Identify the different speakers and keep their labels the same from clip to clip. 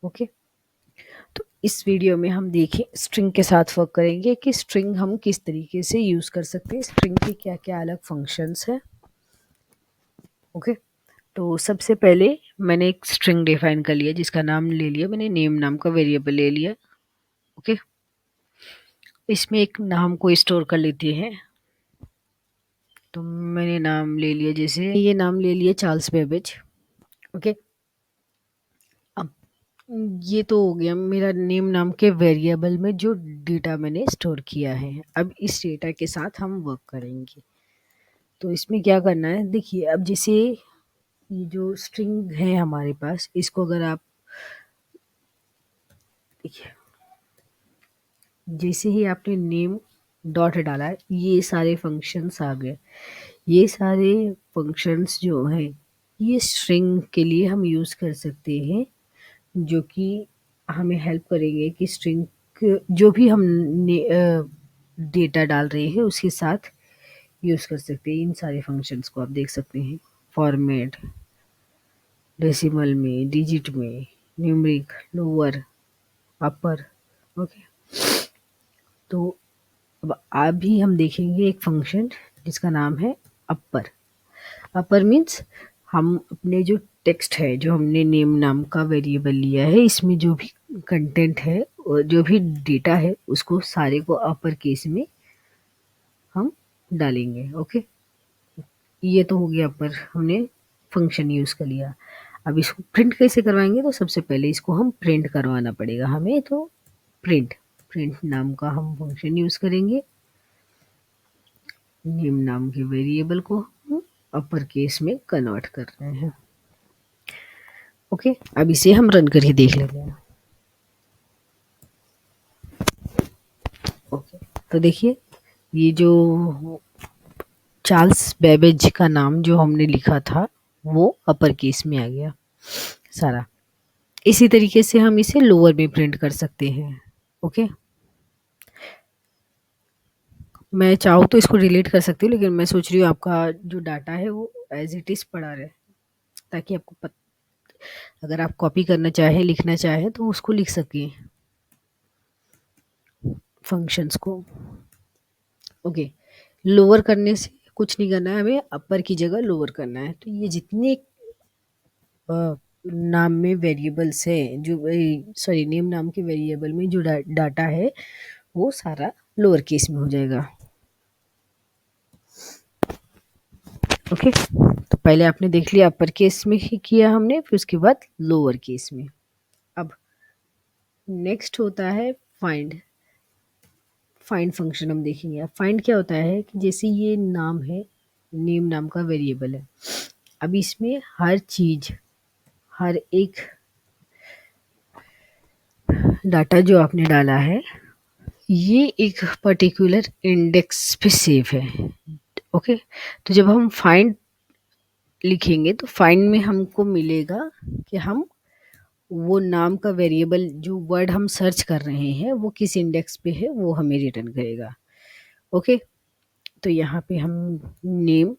Speaker 1: Okay. तो इस video में हम देखें स्ट्रिंग के साथ वर्क करेंगे कि स्ट्रिंग हम किस तरीके से यूज़ कर सकते हैं, स्ट्रिंग के क्या क्या अलग फंक्शंस हैं। ओके। तो सबसे पहले मैंने एक स्ट्रिंग डिफाइन कर लिया जिसका नाम ले लिया मैंने, नेम नाम का वेरिएबल ले लिया। ओके। इसमें एक नाम को स्टोर कर लेते हैं। तो मैंने नाम ले लिया, जैसे ये नाम ले लिया चार्ल्स बेबेज। ओके। अब ये तो हो गया मेरा नेम नाम के वेरिएबल में जो डेटा मैंने स्टोर किया है। अब इस डेटा के साथ हम वर्क करेंगे। तो इसमें क्या करना है, देखिए अब जैसे ये जो स्ट्रिंग है हमारे पास, इसको अगर आप देखिए, जैसे ही आपने नेम डॉट डाला ये सारे फंक्शंस आ गए। ये सारे फंक्शंस जो हैं ये स्ट्रिंग के लिए हम यूज़ कर सकते हैं, जो कि हमें हेल्प करेंगे कि स्ट्रिंग जो भी हम डेटा डाल रहे हैं उसके साथ यूज़ कर सकते हैं। इन सारे फंक्शंस को आप देख सकते हैं, फॉर्मेट, डेसिमल में, डिजिट में, न्यूमरिक, लोअर, अपर। ओके। तो अब अभी हम देखेंगे एक फंक्शन जिसका नाम है अपर। अपर मीन्स हम अपने जो टेक्स्ट है, जो हमने नेम नाम का वेरिएबल लिया है, इसमें जो भी कंटेंट है और जो भी डेटा है उसको सारे को अपर केस में हम डालेंगे। ओके। ये तो हो गया अपर, हमने फंक्शन यूज़ कर लिया। अब इसको प्रिंट कैसे करवाएंगे, तो सबसे पहले इसको हम प्रिंट करवाना पड़ेगा हमें। तो प्रिंट प्रिंट नाम का हम फंक्शन यूज़ करेंगे। नेम नाम के वेरिएबल को हम अपर केस में कन्वर्ट कर रहे हैं। ओके। अब इसे हम रन करके देख लेते हैं। ओके। तो देखिए ये जो चार्ल्स बेबेज का नाम जो हमने लिखा था वो अपर केस में आ गया सारा। इसी तरीके से हम इसे लोअर में प्रिंट कर सकते हैं। ओके। मैं चाहूँ तो इसको डिलीट कर सकती हूँ, लेकिन मैं सोच रही हूँ आपका जो डाटा है वो एज इट इज़ पड़ा रहे, ताकि आपको अगर आप कॉपी करना चाहें, लिखना चाहें तो उसको लिख सकें फंक्शंस को। ओके। लोअर करने से कुछ नहीं करना है, हमें अपर की जगह लोअर करना है। तो ये जितने नाम में वेरिएबल्स है, जो सॉरी नेम नाम के वेरिएबल में जो डाटा है वो सारा लोअर केस में हो जाएगा। ओके। तो पहले आपने देख लिया अपर केस में किया हमने, फिर उसके बाद लोअर केस में। अब नेक्स्ट होता है फाइंड। फाइंड फंक्शन हम देखेंगे। अब फाइंड क्या होता है कि जैसे ये नाम है, नेम नाम का वेरिएबल है। अब इसमें हर चीज, हर एक डाटा जो आपने डाला है ये एक पर्टिकुलर इंडेक्स पे सेव है। ओके। तो जब हम फाइंड लिखेंगे तो फाइंड में हमको मिलेगा कि हम वो नाम का वेरिएबल, जो वर्ड हम सर्च कर रहे हैं वो किस इंडेक्स पे है वो हमें रिटर्न करेगा। ओके। तो यहाँ पे हम नेम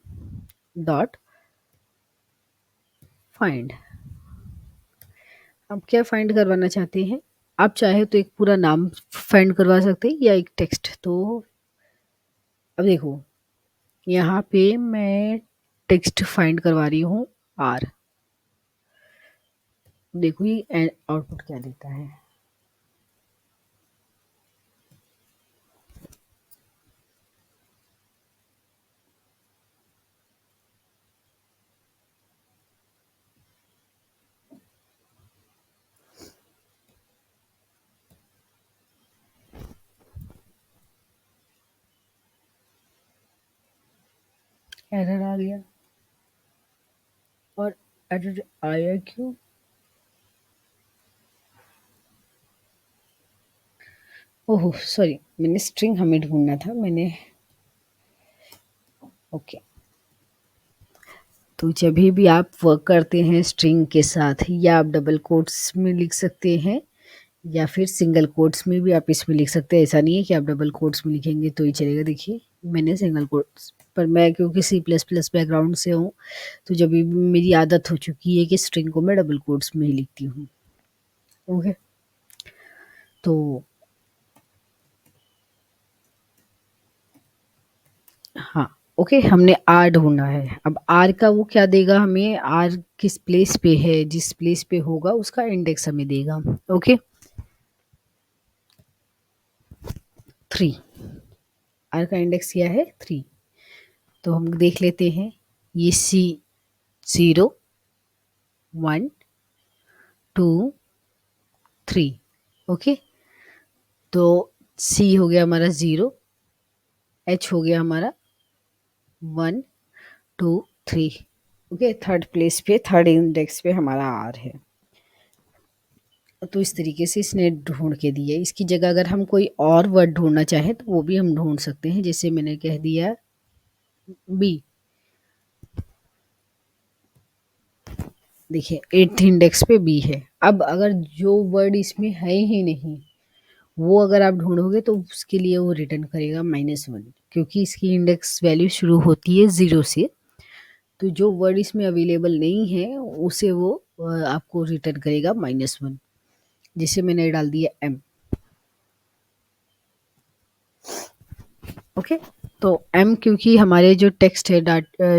Speaker 1: डॉट फाइंड, आप क्या फाइंड करवाना चाहते हैं, आप चाहे तो एक पूरा नाम फाइंड करवा सकते हैं या एक टेक्स्ट। तो अब देखो यहाँ पे मैं टेक्स्ट फाइंड करवा रही हूँ आर। देखो ये आउटपुट क्या देता है। एरर आ गया। और एरर आया क्यों, ओह सॉरी, मैंने स्ट्रिंग हमें ढूंढना था मैंने। ओके। तो जब भी आप वर्क करते हैं स्ट्रिंग के साथ, या आप डबल कोट्स में लिख सकते हैं या फिर सिंगल कोट्स में भी आप इसमें लिख सकते हैं। ऐसा नहीं है कि आप डबल कोट्स में लिखेंगे तो ही चलेगा। देखिए मैंने सिंगल कोट्स पर, मैं क्योंकि सी प्लस प्लस बैकग्राउंड से हूँ तो जब भी मेरी आदत हो चुकी है कि स्ट्रिंग को मैं डबल कोट्स में ही लिखती हूँ। ओके, तो हाँ, ओके, हमने आर ढूंढना है। अब आर का वो क्या देगा हमें, आर किस प्लेस पे है, जिस प्लेस पे होगा उसका इंडेक्स हमें देगा। ओके, 3, आर का इंडेक्स क्या है, 3। तो हम देख लेते हैं, ये सी 0 1 2 3। ओके, तो सी हो गया हमारा 0, एच हो गया हमारा 1 2 3। ओके, थर्ड प्लेस पे, थर्ड इंडेक्स पे हमारा आर है। तो इस तरीके से इसने ढूंढ के दिया। इसकी जगह अगर हम कोई और वर्ड ढूंढना चाहें तो वो भी हम ढूंढ सकते हैं, जैसे मैंने कह दिया बी। देखिए 8th इंडेक्स पे बी है। अब अगर जो वर्ड इसमें है ही नहीं, वो अगर आप ढूंढोगे तो उसके लिए वो रिटर्न करेगा -1, क्योंकि इसकी इंडेक्स वैल्यू शुरू होती है 0 से। तो जो वर्ड इसमें अवेलेबल नहीं है उसे वो आपको रिटर्न करेगा -1। जैसे मैंने डाल दिया एम। ओके, तो एम, क्योंकि हमारे जो टेक्स्ट है,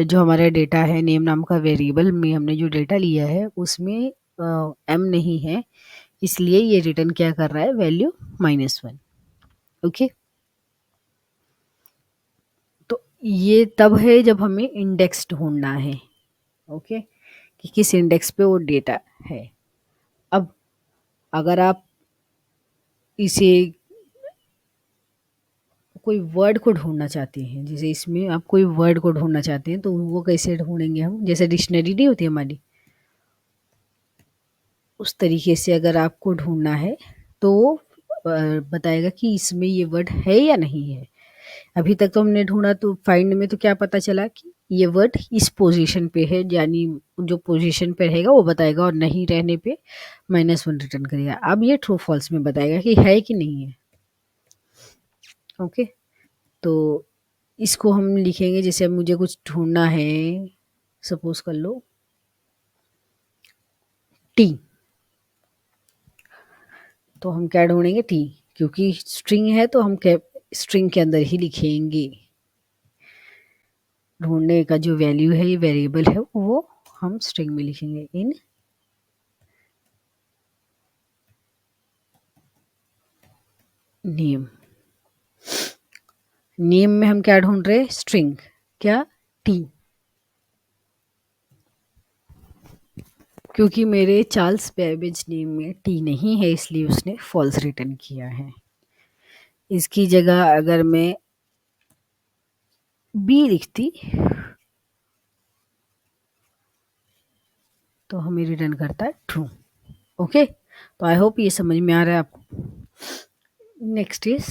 Speaker 1: जो हमारा डेटा है, नेम नाम का वेरिएबल में हमने जो डेटा लिया है उसमें एम नहीं है, इसलिए ये रिटर्न क्या कर रहा है, वैल्यू -1। ओके, तो ये तब है जब हमें इंडेक्स ढूंढना है। ओके, कि किस इंडेक्स पे वो डेटा है। अब अगर आप इसे कोई वर्ड को ढूंढना चाहते हैं, जैसे इसमें आप कोई वर्ड को ढूंढना चाहते हैं, तो वो कैसे ढूंढेंगे हम, जैसे डिक्शनरी नहीं होती हमारी, उस तरीके से अगर आपको ढूंढना है तो वो बताएगा कि इसमें ये वर्ड है या नहीं है। अभी तक तो हमने ढूंढा, तो फाइंड में तो क्या पता चला कि ये वर्ड इस पोजीशन पे है, यानी जो पोजीशन पे रहेगा वो बताएगा, और नहीं रहने पे -1 रिटर्न करेगा। अब ये ट्रू फॉल्स में बताएगा कि है कि नहीं है। ओके, तो इसको हम लिखेंगे, जैसे अब मुझे कुछ ढूंढना है, सपोज कर लो टी, तो हम क्या ढूंढेंगे, टी, क्योंकि स्ट्रिंग है तो हम क्या स्ट्रिंग के अंदर ही लिखेंगे। ढूंढने का जो वैल्यू है, ये वेरिएबल है, वो हम स्ट्रिंग में लिखेंगे, इन नेम। नेम में हम क्या ढूंढ रहे हैं, स्ट्रिंग, क्या, टी। क्योंकि मेरे चार्ल्स बेबेज नेम में टी नहीं है, इसलिए उसने फॉल्स रिटर्न किया है। इसकी जगह अगर मैं बी लिखती तो हमें रिटर्न करता है ट्रू। ओके, तो आई होप ये समझ में आ रहा है आपको। Next is